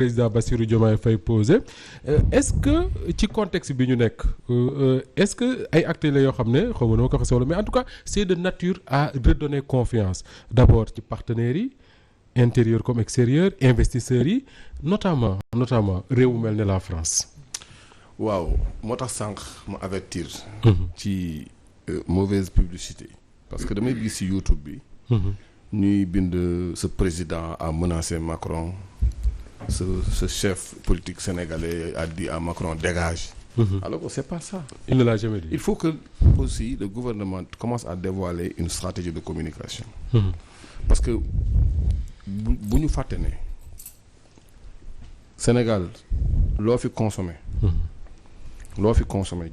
président Bassirou Diomaye Faye posé est-ce que ci contexte bi ñu nekk est-ce que ay actes la yoo xam ne xaw ma noo ko waxee mais en tout cas c'est de nature à redonner confiance d'abord ci partenaires yi intérieur comme extérieur investisseurs yi notamment réew mu mel ne la France. waaw moo tax sànq ma avertir. ci mauvaise publicité. parce que damay gis ci YouTube bi. ñuy bind ce président a menacé Macron. Ce chef politique sénégalais a dit à Macron dégage. Alors que c'est pas ça. Il ne l'a jamais dit. Il faut que aussi le gouvernement commence à dévoiler une stratégie de communication. Parce que bu ñu fàtte ne Sénégal loo fi consommé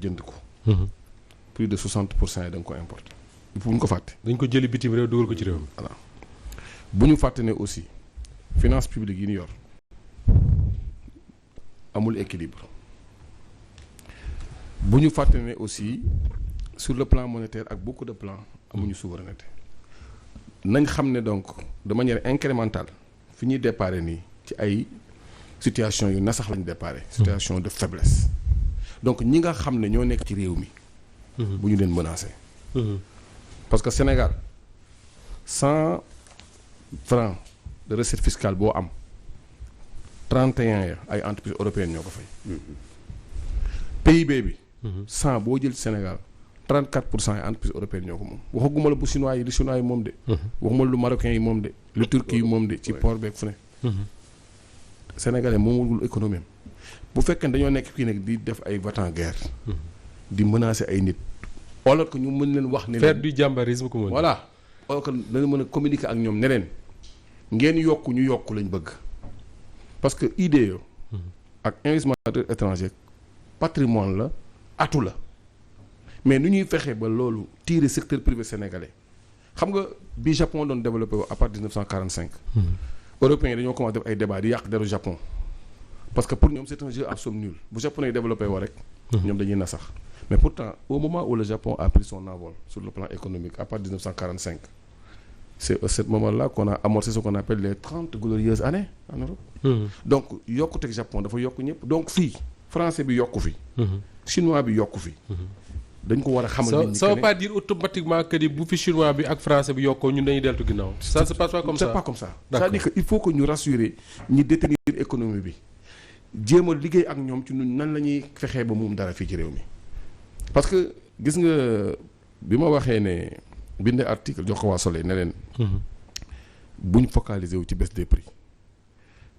jënd ko. plus de 60% yi da nga ko importé. bu ñu ko fàtte. dañ ko jëli bitim réew dugal ko ci réew mi. voilà bu ñu fàtte ne aussi finance publique yi ñu yor. amul équilibre bu ñu fàtte ne aussi sur le plan monétaire ak beaucoup de plans amuñu souveraineté nañ xam ne donc de manière incrémentale fi ñuy déparé nii ci ay situation yu nasax lañ déparé situation de faiblesse donc ñi nga xam ne ñoo nekk ci réew mi bu ñu leen menacé parce que Sénégal 100 francs de recette fiscale boo am 31 ya ay entreprises européennes ñoo ko fay. PIB bi. 100 boo jël Sénégal 34% ay entreprises européennes ñoo ko moom waxaguma la bu chinois yi li chinois yi moom de. waxuma la lu marocains yi moom de. lu turcs yi moom de ci port beeg fu ne. Sénégalais moomul économie bu fekkee dañoo nekk fii nag di def ay va-t-en-guerre. di menacer ay nit. alors que ñu mën leen wax ne. faire du jambarisme comme voilà alors que dañu mën a communiquer ak ñoom ne leen ngeen yokku ñu yokku lañ bëgg. parce que IDE ak investissement étranger patrimoine la atu la mais nu ñuy fexee ba loolu tirer secteur privé sénégalais xam nga bi Japon doon développé à partir de 1945 européens yi dañoo commencé def ay débat di yàq deru Japon parce que pour ñoom c'est un jeu à somme nulle bu japonais yi développé woo rek ñoom dañuy nasax mais pourtant au moment où le Japon a pris son envol sur le plan économique à partir de 1945 c'est à ce moment-là qu'on a amorcé ce qu'on appelle les 30 glorieuses années en Europe. Donc yokkuteg Japon dafa yokk ñëpp donc fii français bi yokku fi. chinois bi yokku fi. dañ ko war a xamal nit ñi ça veut pas dire automatiquement que ni bu fi chinois bi ak français bi yokkoo ñun dañuy deltu ginnaaw. ça se passe pas comme ça c'est pas comme ça. c'est-à-dire que il faut que ñu rassurer ñi détenir économie bi jéem a liggéey ak ñoom ci ñun nan la ñuy fexee ba moom dara fii ci réew mi. parce que gis nga bi ma waxee ne. bind article jox ko waa Soleil ne leen bu ñu focaliser wu ci baisse des prix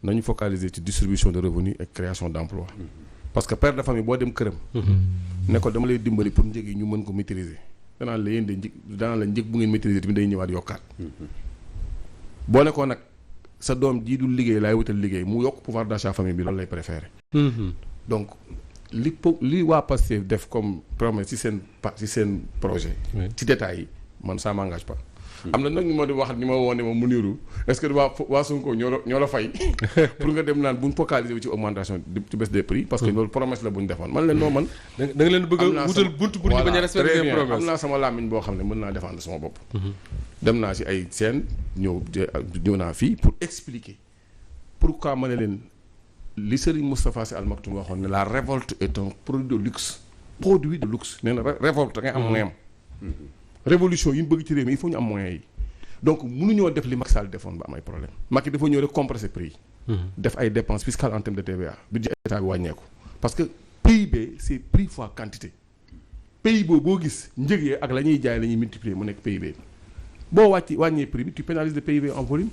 nañu focaliser ci distribution de revenus et création d'emploi parce que père de famille boo dem këram ne ko dama lay dimbali pour njëg yi ñu mën ko maîtriser danaan la yéen de njëg bu ngeen maîtriser tamit day ñëwaat yokkaat boo ne ko nag sa doom jii dul liggéey laay wutal liggéey mu yokk pouvoir d'achat famille bi loolu lay préférer donc li waa Pastef def comme promesse ci seen projet ci détails yi man ça m'engage pas. am na nag ñu ma di wax ni ma woone ma mu niru est-ce que waa Sonko ñoo la fay pour nga dem naan bu ñu focaliser wu ci augmentation ci baisse des prix parce que loolu promesse la bu ñu defoon man leen noo man da nga leen bëgg a wutal buntu pour ñu bañ a respecter seen promesse am naa sama làmmiñ boo xam ne mën naa défendre sama bopp dem naa ci ay scène ñëw naa fii pour expliquer pourquoi ma ne leen li Serigne Moustapha Sy Al Maktoum waxoon ne la révolte est un produit de luxe nee na révolte da ngay am moyen révolution yi ñu bëgg ci réew mi il faut ñu am moyens yi donc mënuñoo def li Macky Sall defoon ba am ay problème Macky dafa ñëw rek compresser prix yi def ay dépenses fiscales en termes de TVA budget état bi wàññeeku parce que PIB c'est prix fois quantité pays boo gis njëg yi ak la ñuy jaay la ñuy multiplier mu nekk PIB boo wàññee prix bi tu pénalises le PIB en volume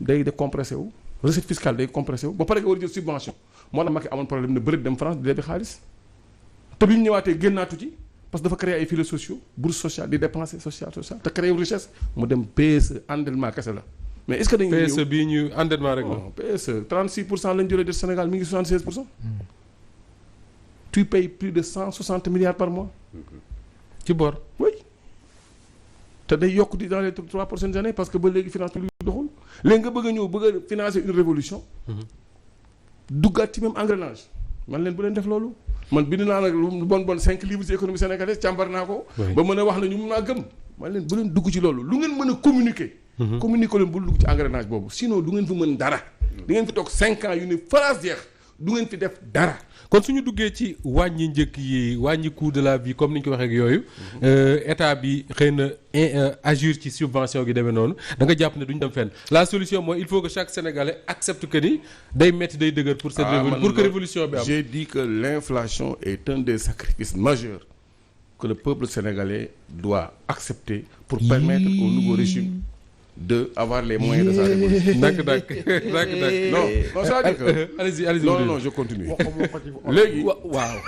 day compressé wu recette fiscale day compressé wu ba pare nga war a jël subvention moo tax Macky amoon problème ne bëri dem France di lebi xaalis te bi ñu ñëwaatee génnaatu ci parce que dafa créer ay filets sociaux bourse sociale di dépenser social te créer richesse mu dem PSE endettement kese la mais est-ce que dañuy ñëw PSE bii ñu endettement rek la PSE 36% lañ jëlee de Sénégal mi ngi 76%. Tu payes plus de 160 milliards par mois. ci bor oui te day yokk di dans les 3 prochaines années parce que ba léegi finance publique doxul léegi nga bëgg a ñëw bëgg a financer une révolution duggaat ci même engrenage man leen bu leen def loolu man bind naa nag lu bon 5 livres ci économie sénégalaise càmbar naa ko ba mën a wax na ñu mun naa gëm man leen bu leen dugg ci loolu lu ngeen mën a communiquer leen bul dugg ci engrenage boobu sinon du ngeen fa mën dara di ngeen fi toog 5 ans yu ne phrase jeex du ngeen fi def dara. kon suñu duggee ci wàññi njëkk yi wàññi coût de la vie comme ni ñu ko waxee ak yooyu état bi xëy na agir ci subvention gi demee noonu da nga jàpp ne duñ dem fenn la solution mooy il faut que chaque Sénégalais accepte que ni day metti day dëgër pour cette pour que révolution bi am. J'ai dit que l'inflation est un des sacrifices majeurs que le peuple sénégalais doit accepter pour permettre au nouveau régime de avoir les moyens de sa révolution. D'accord. Non, c'est-à-dire que... allez-y. Non, je continue. léegi waaw.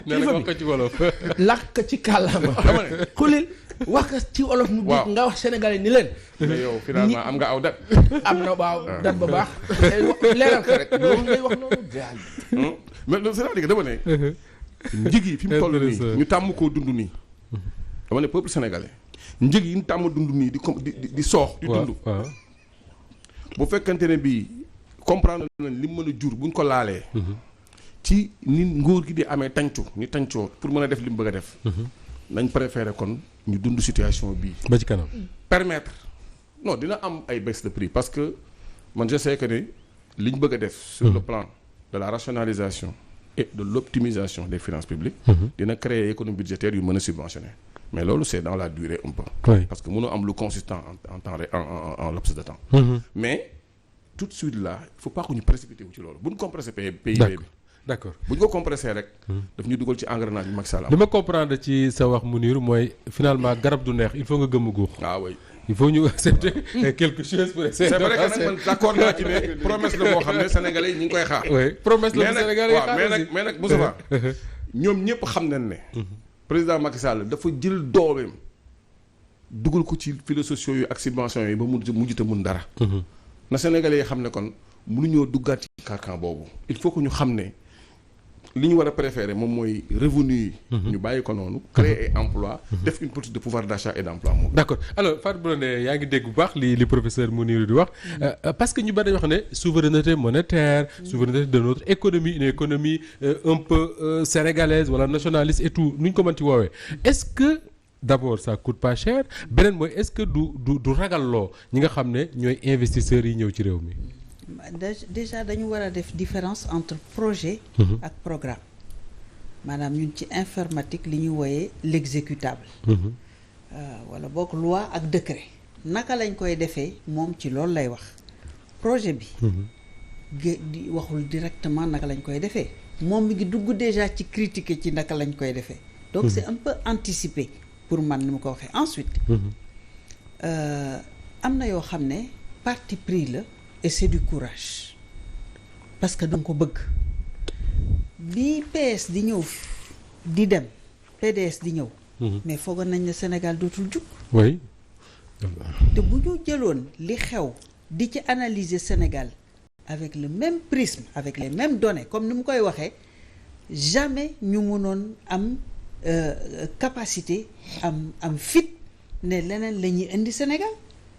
nee na wax ko ci wolof. làkk ci kàllaama. dama ne. xulil wax ko ci wolof mu dégg nga wax sénégalais ni leen. mais yow finalement am nga aw dat. am na waaw dat ba baax. leeral ko rek loolu ngay wax noonu jaay. mais c'est-à-dire que dama ne. njëg yi fi mu toll nii ñu tàmm koo dund nii. dama ne peuple sénégalais. njëg yi ñu tàmm dund nii di soox. di dund. bu fekkante ne bii comprendre nañ li mu mën a jur buñ ko laalee. ci ni ngóor gi di amee ni tàncoo pour mën a def li mu bëgg a def. nañ préféré kon ñu dund situation bii. ba ci kanam. permettre non dina am ay baisse de prix parce que man je sais que ne li ñu bëgg a def. sur le plan de la rationalisation et de l'optimisation des finances publiques. dina créer économie budgétaire yu mën a subventionner. mais loolu c'est dans la durée un peu. Oui. Parce que mënoo am lu consistant en laps de temps. Mais tout de suite là il faut pas que ñu précipité wu ci loolu bu ñu compressé PIB bi. D'accord bu ñu ko compressé rek. daf ñu dugal ci engrenage bi Macky Sall am. li ma comprendre ci sa wax Mounir mooy finalement garab du neex il faut nga gëmm guux. ah oui. il faut ñu accepter quelque chose pour essayer. c'est vrai que nag man d'accord naa ci ne promesse la boo xam ne sénégalais yi ñu ngi koy xaar. oui promesse la bu sénégalais yi xaar mais nag Moustapha ñoom ñëpp xam nañ ne. président Macky Sall dafa jël dooleem dugal ko ci filets sociaux yu ak subventions yi ba mu mujjute mun dara. na sénégalais yi xam ne kon mënuñoo duggaat ci carcan boobu. il faut que ñu xam ne li ñu war a préférer moom mooy revenu yi. ñu bàyyi ko noonu. créer ay emploi def une politique de pouvoir d'achat et d'emploi moom. d'accord alors Fatou Blondin yaa ngi dégg bu baax li professeur Mounir di wax parce que ñu bari dañu wax ne souveraineté monétaire souveraineté de notre économie une économie un peu sénégalaise wala nationaliste et tout nu ñu ko mën ci woowee est-ce que d'abord ça coûte pas cher beneen mooy est-ce que du ragalloo ñi nga xam ne ñooy investisseurs yi ñëw ci réew mi. déjà dañu war a def différence entre projet ak programme maanaam ñun ci informatique li ñuy wooyee l'exécutable wala boog loi ak décret naka lañ koy defee moom ci loolu lay wax projet bi di waxul directement naka lañ koy defee moom mi ngi dugg déjà ci critiquer ci naka lañ koy defee donc c'est un peu anticipé pour man ni mu ko waxee ensuite am na yoo xam ne parti pris la et c'est du courage parce que danga ko bëgg bi PS di ñëw di dem PDS di ñëw mais foogoon nañ ne Sénégal dootul jug oui te bu ñu jëloon li xew di ci analyser Sénégal avec le même prisme avec les mêmes données comme ni mu koy waxee jamais ñu mënoon am capacité am fit ne leneen la ñuy indi Sénégal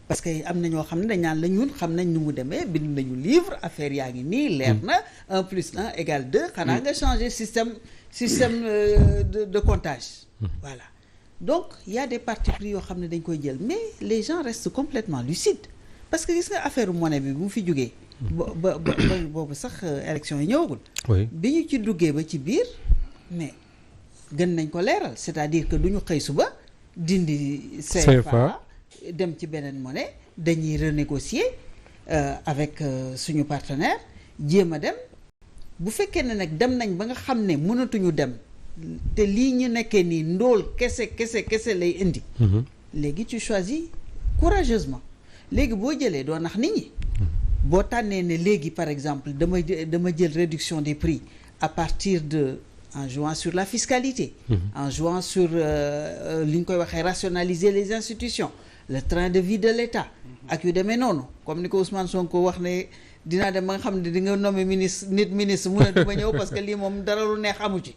parce que am na ñoo xam ne dañ naan la ñun xam nañ nu mu demee bind nañu livre affaire yaa ngi nii leer na 1 + 1 = 2 xanaa nga changer système de comptage voilà donc il y a des partis pris yoo xam ne dañ koy jël mais les gens restent complètement lucides parce que gis nga affaire monnaie bi bu fi jógee ba boobu sax élection yi ñëwagul bi ñu ci duggee ba ci biir mais gën nañ ko leeral c'est-à-dire que du ñu xëy suba dindi CFA dem ci beneen monnaie dañuy renégocier avec suñu partenaire jéem a dem bu fekkee ne nag dem nañ ba nga xam ne mënatuñu dem te lii ñu nekkee nii ndóol kese lay indi léegi tu choisis courageusement léegi boo jëlee doo nax nit ñi boo tànnee ne léegi par exemple dama jël réduction des prix à partir de en jouant sur la fiscalité en jouant sur li ñu koy waxee rationaliser les institutions le train de vie de l'État ak yu demee noonu comme ni ko Ousmane Sonko wax ne dinaa dem ba nga xam ne di nga nommer ministre mu ne du ma ñëw parce que lii moom dara lu neex amu ci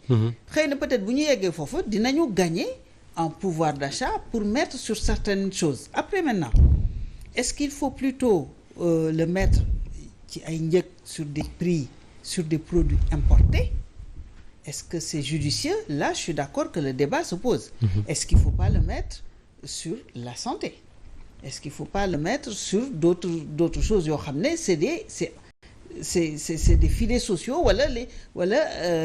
xëy na peut-être bu ñu yeggee foofu dinañu gagner en pouvoir d'achat pour mettre sur certaines choses après maintenant est-ce qu'il faut plutôt le mettre ci ay njëg sur des prix sur des produits importés est-ce que c'est judicieux là je suis d'accord que le débat se pose est-ce qu'il faut pas le mettre sur la santé est-ce qu'il faut pas le mettre sur d'autres choses yoo xam ne c'est des filets sociaux wala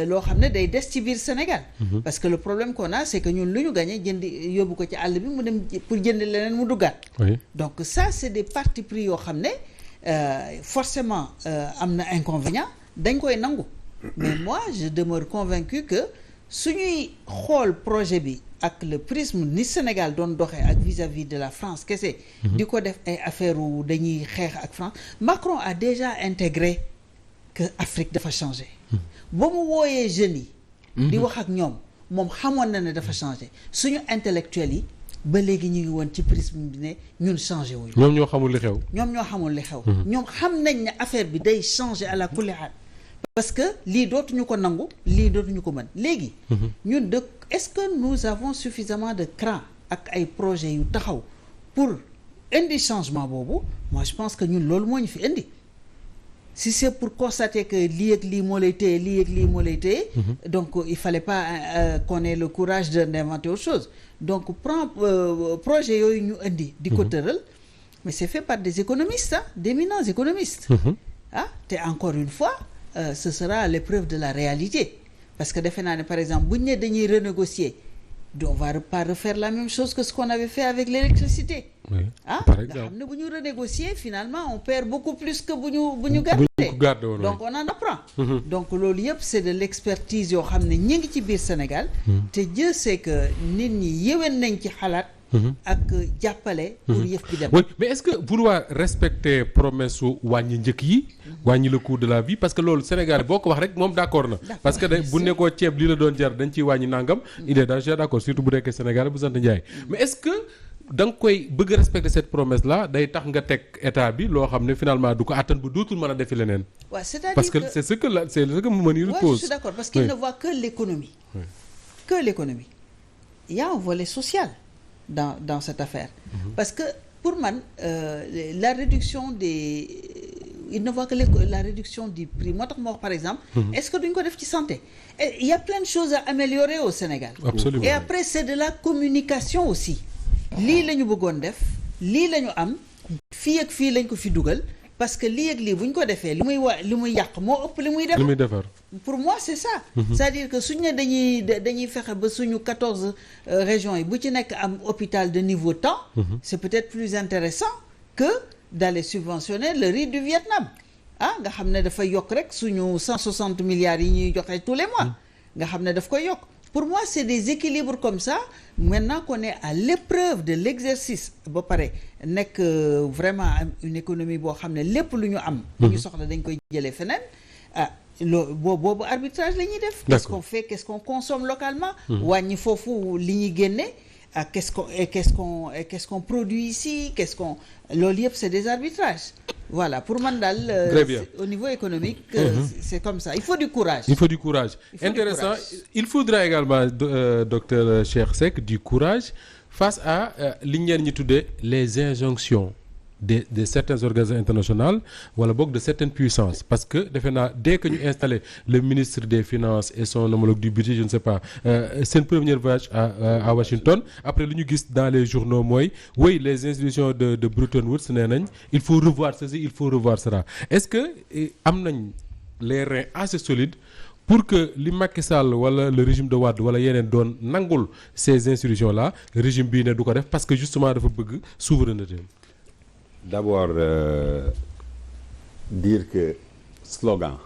loo xam ne day des ci biir Sénégal. Parce que le problème qu'on a c'est que ñun lu ñu gagné jëndi yóbbu ko ci àll bi mu dem pour jëndi leneen mu duggaat. Donc ça c'est des partis pris yoo xam ne forcément am na inconvénient dañ koy nangu. Mais moi je demeure convaincu que suñuy xool projet bi ak le prisme ni Sénégal doon doxee ak vis-à-vis de la France kese. di ko def ay affaire u dañuy xeex ak France. Macron a déjà intégré que Afrique dafa changé. ba mu wooyee jeunes yi. di wax ak ñoom moom xamoon na ne dafa changé suñu intellectuels yi ba léegi ñu ngi woon ci prisme bi ne ñun changé wuñu. ñoom ñoo xamul li xew. ñoom xam nañ ne affaire bi day changé à la kulli haal. Parce que lii dootuñu ko nangu lii dootuñu ko mën léegi. ñun est-ce que nous avons suffisamment de cran ak ay projets yu taxaw pour indi changement boobu moi je pense que ñun loolu moo ñu fi indi si c'est pour constater que lii ak lii moo lay téye lii ak lii moo lay téye. Donc il fallait pas qu'on ait le courage d'inventer autre chose donc projet yooyu ñu indi. di ko tëral mais c'est fait par des économistes d'éminents économistes. Te encore une fois. Ce sera l'épreuve de la réalité parce que defe naa ne par exemple bu ñu ne dañuy renégocier on va pas refaire la même chose que ce qu'on avait fait avec l'électricité. Nga xam ne bu ñu renégocier finalement on perd beaucoup plus que bu ñu gardé donc on en apprend. Donc loolu yëpp c'est de l'expertise yoo xam ne ñi ngi ci biir Sénégal. te Dieu sait que nit ñi yéwén nañ ci xalaat. ak jàppale. pour yëf bi dem. Oui, mais est-ce que vouloir respecter promesse su wàññi njëkk yi. wàññi le coût de la vie parce que loolu Sénégal boo ko wax rek moom d'accord na. parce que bu nekkoo ceeb li la doon jar dañ ciy wàññi nangam. il est d'accord surtout bu nekkee Sénégal bu sant Ndiaye. mais est-ce que da nga koy bëgg a respecter cette promesse là day tax nga teg état bi loo xam ne finalement du ko attan bu dootul mën a defi leneen. waaw c'est-à-dire parce que c'est ce que Mounirou pose. Ouais, je suis d'accord parce qu'il ne voit que l'économie. Que l'économie. Il y a un volet social. Dans cette affaire. Parce que pour man la réduction il ne voit que la réduction du prix moo tax ma wax par exemple. Est-ce que duñ ko def ci santé. Et il y a plein de choses à améliorer au Sénégal. Absolument. Et après c'est de la communication aussi. lii la ñu bëggoon def lii la ñu am fii ak fii lañ ko fi dugal parce que lii ak lii bu ñu ko defee li muy yàq moo ëpp li muy defar. Pour moi c'est ça. C'est-à-dire que suñu ne dañuy fexe ba suñu 14 régions yi bu ci nekk am hôpital de niveau temps. C'est peut-être plus intéressant que d'aller subventionner le riz du Vietnam. Nga xam ne dafay yokk rek suñu 160 milliards yi ñuy joxe tous les mois. Nga xam ne daf koy yokk. Pour moi c'est des équilibres comme ça maintenant qu'on est à l'épreuve de l'exercice ba pare nekk vraiment une économie boo xam ne lépp lu ñu am. lu ñu soxla dañ koy jëlee feneen boobu arbitrage la ñuy def. Qu'est-ce qu'on fait, qu'est-ce qu'on consomme localement. wàññi foofu li ñuy génne qu'est-ce qu'on produit ici loolu yëpp c'est des arbitrages. Voilà pour man daal. Au niveau économique. C'est comme ça il faut du courage. Intéressant il faudra également docteur Cheikh Seck du courage face à li ngeen ñi tuddee les injonctions de certaines organisations internationales wala boog de certaines puissances parce que defe naa dès que ñu installé le ministre des finances et son homologue du budget je ne sais pas seen premier voyage à Washington après lu ñu gis dans les journaux mooy oui les institutions de Bretton Woods nee nañ il faut revoir ceci il faut revoir cela est-ce que am nañ les reins assez solides pour que li Macky Sall wala le régime de Wade wala yeneen doon nangul ces institutions là régime bii ne du ko def parce que justement dafa bëgg souveraineté. D'abord dire que slogan